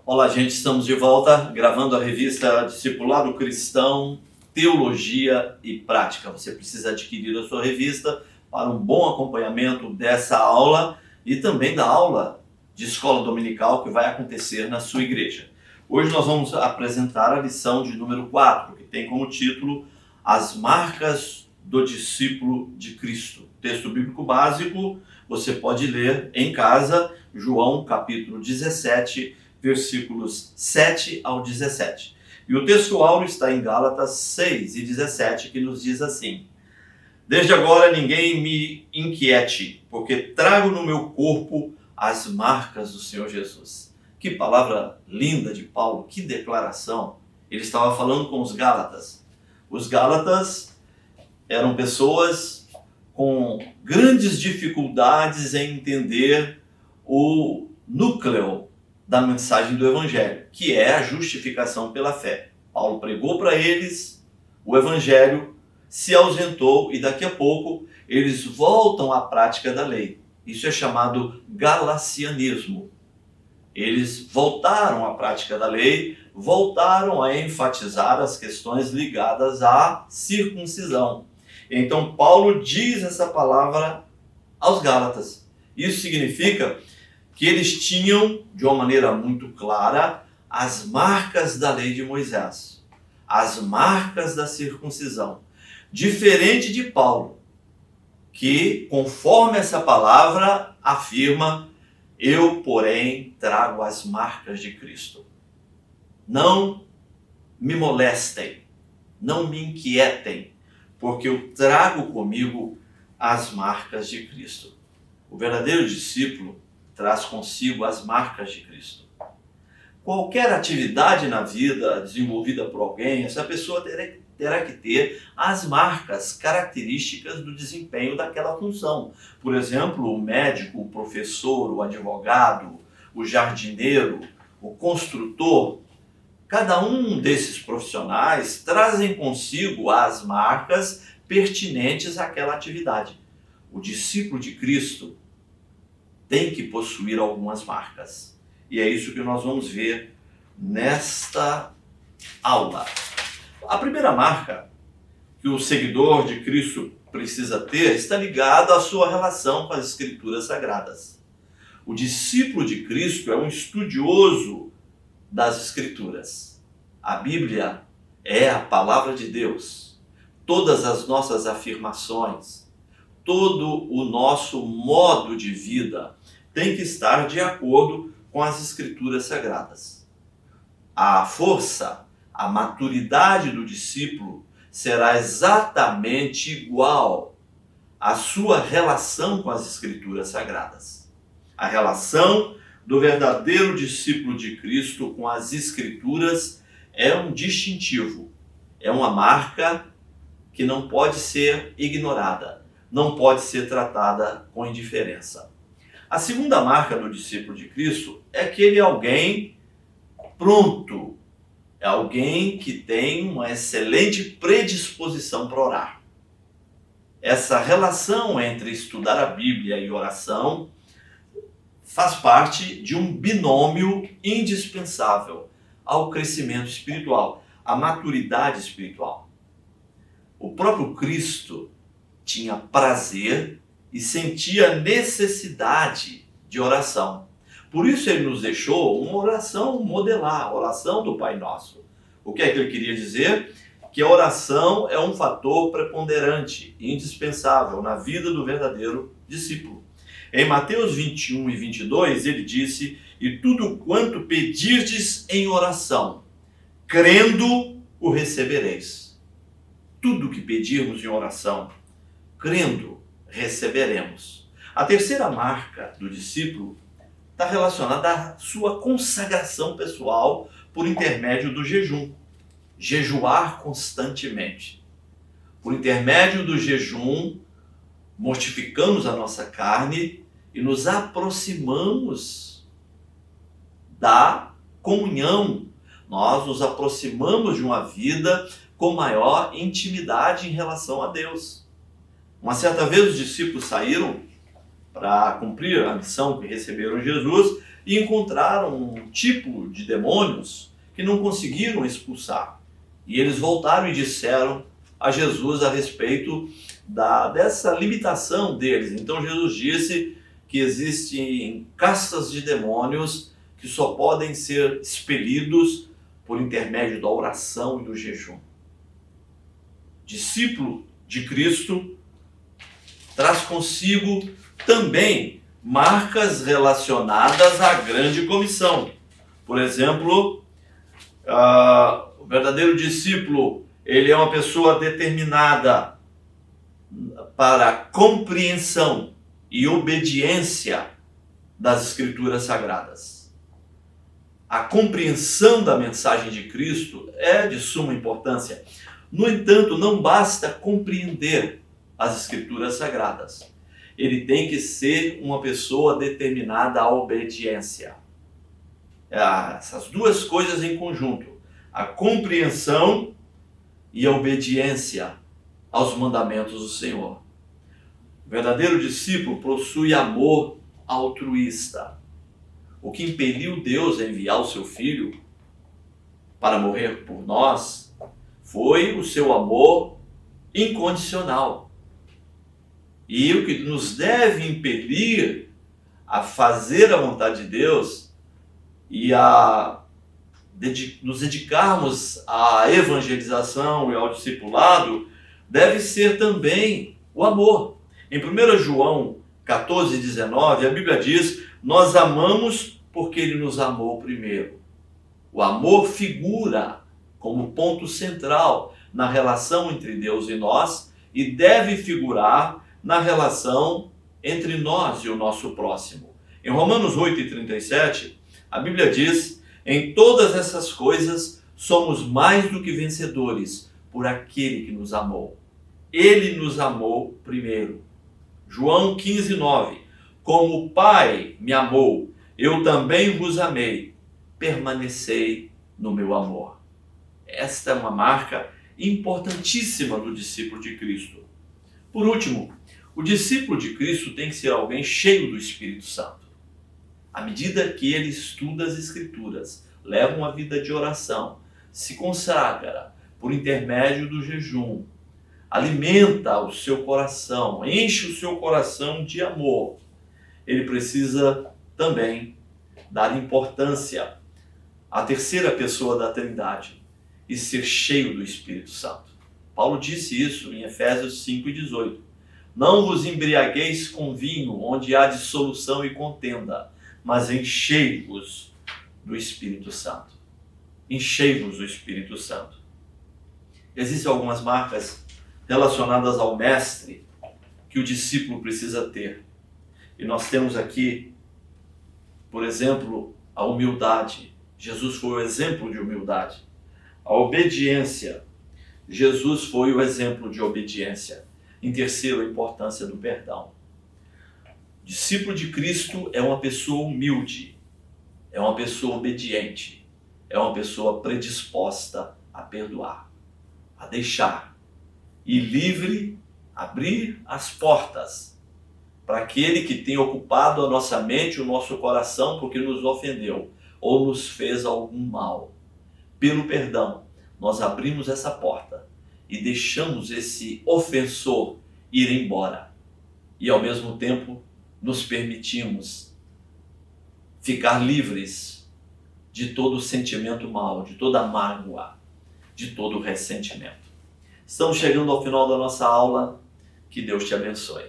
Olá, gente, estamos de volta gravando a revista Discipulado Cristão, Teologia e Prática. Você precisa adquirir a sua revista para um bom acompanhamento dessa aula e também da aula de escola dominical que vai acontecer na sua igreja. Hoje nós vamos apresentar a lição de número 4, que tem como título As Marcas do Discípulo de Cristo. Texto bíblico básico, você pode ler em casa, João capítulo 17, versículos 7 ao 17. E o texto áureo está em Gálatas 6 e 17, que nos diz assim: Desde agora ninguém me inquiete, porque trago no meu corpo as marcas do Senhor Jesus. Que palavra linda de Paulo, que declaração. Ele estava falando com os Gálatas. Os Gálatas eram pessoas com grandes dificuldades em entender o núcleo da mensagem do Evangelho, que é a justificação pela fé. Paulo pregou para eles o Evangelho, se ausentou e daqui a pouco eles voltam à prática da lei. Isso é chamado galacianismo. Eles voltaram à prática da lei, voltaram a enfatizar as questões ligadas à circuncisão. Então Paulo diz essa palavra aos Gálatas. Isso significa que eles tinham, de uma maneira muito clara, as marcas da lei de Moisés, as marcas da circuncisão. Diferente de Paulo, que, conforme essa palavra afirma, eu, porém, trago as marcas de Cristo. Não me molestem, não me inquietem, porque eu trago comigo as marcas de Cristo. O verdadeiro discípulo traz consigo as marcas de Cristo. Qualquer atividade na vida desenvolvida por alguém, essa pessoa terá que ter as marcas características do desempenho daquela função. Por exemplo, o médico, o professor, o advogado, o jardineiro, o construtor. Cada um desses profissionais trazem consigo as marcas pertinentes àquela atividade. O discípulo de Cristo tem que possuir algumas marcas. E é isso que nós vamos ver nesta aula. A primeira marca que o seguidor de Cristo precisa ter está ligada à sua relação com as Escrituras Sagradas. O discípulo de Cristo é um estudioso das Escrituras. A Bíblia é a palavra de Deus. Todas as nossas afirmações, todo o nosso modo de vida tem que estar de acordo com as Escrituras Sagradas. A força, a maturidade do discípulo será exatamente igual à sua relação com as Escrituras Sagradas. A relação do verdadeiro discípulo de Cristo com as Escrituras é um distintivo, é uma marca que não pode ser ignorada, não pode ser tratada com indiferença. A segunda marca do discípulo de Cristo é que ele é alguém pronto, é alguém que tem uma excelente predisposição para orar. Essa relação entre estudar a Bíblia e oração faz parte de um binômio indispensável ao crescimento espiritual, à maturidade espiritual. O próprio Cristo tinha prazer e sentia necessidade de oração. Por isso ele nos deixou uma oração modelar, a oração do Pai Nosso. O que é que ele queria dizer? Que a oração é um fator preponderante, indispensável na vida do verdadeiro discípulo. Em Mateus 21 e 22, ele disse: E tudo quanto pedirdes em oração, crendo, o recebereis. Tudo que pedirmos em oração, crendo, receberemos. A terceira marca do discípulo está relacionada à sua consagração pessoal por intermédio do jejum. Jejuar constantemente. Por intermédio do jejum, mortificamos a nossa carne e nos aproximamos da comunhão. Nós nos aproximamos de uma vida com maior intimidade em relação a Deus. Uma certa vez os discípulos saíram para cumprir a missão que receberam Jesus e encontraram um tipo de demônios que não conseguiram expulsar. E eles voltaram e disseram a Jesus a respeito dessa limitação deles. Então Jesus disse que existem castas de demônios que só podem ser expelidos por intermédio da oração e do jejum. Discípulo de Cristo traz consigo também marcas relacionadas à grande comissão. Por exemplo, o verdadeiro discípulo, ele é uma pessoa determinada para a compreensão e obediência das Escrituras Sagradas. A compreensão da mensagem de Cristo é de suma importância. No entanto, não basta compreender as Escrituras Sagradas. Ele tem que ser uma pessoa determinada à obediência. Essas duas coisas em conjunto. A compreensão e a obediência aos mandamentos do Senhor. O verdadeiro discípulo possui amor altruísta. O que impeliu Deus a enviar o seu Filho para morrer por nós foi o seu amor incondicional. E o que nos deve impelir a fazer a vontade de Deus e a nos dedicarmos à evangelização e ao discipulado deve ser também o amor. Em 1 João 14,19, a Bíblia diz: nós amamos porque Ele nos amou primeiro. O amor figura como ponto central na relação entre Deus e nós e deve figurar na relação entre nós e o nosso próximo. Em Romanos 8,37, a Bíblia diz: em todas essas coisas somos mais do que vencedores por aquele que nos amou. Ele nos amou primeiro. João 15,9. Como o Pai me amou, eu também vos amei. Permanecei no meu amor. Esta é uma marca importantíssima do discípulo de Cristo. Por último, o discípulo de Cristo tem que ser alguém cheio do Espírito Santo. À medida que ele estuda as Escrituras, leva uma vida de oração, se consagra por intermédio do jejum, alimenta o seu coração, enche o seu coração de amor, ele precisa também dar importância à terceira pessoa da Trindade e ser cheio do Espírito Santo. Paulo disse isso em Efésios 5,18. Não vos embriagueis com vinho, onde há dissolução e contenda, mas enchei-vos do Espírito Santo. Enchei-vos do Espírito Santo. Existem algumas marcas relacionadas ao mestre que o discípulo precisa ter. E nós temos aqui, por exemplo, a humildade. Jesus foi o exemplo de humildade. A obediência. Jesus foi o exemplo de obediência. Em terceiro, a importância do perdão. Discípulo de Cristo é uma pessoa humilde, é uma pessoa obediente, é uma pessoa predisposta a perdoar, a deixar e livre abrir as portas para aquele que tem ocupado a nossa mente, o nosso coração porque nos ofendeu ou nos fez algum mal. Pelo perdão, nós abrimos essa porta e deixamos esse ofensor ir embora e ao mesmo tempo nos permitimos ficar livres de todo sentimento mau, de toda mágoa, de todo ressentimento. Estamos chegando ao final da nossa aula. Que Deus te abençoe.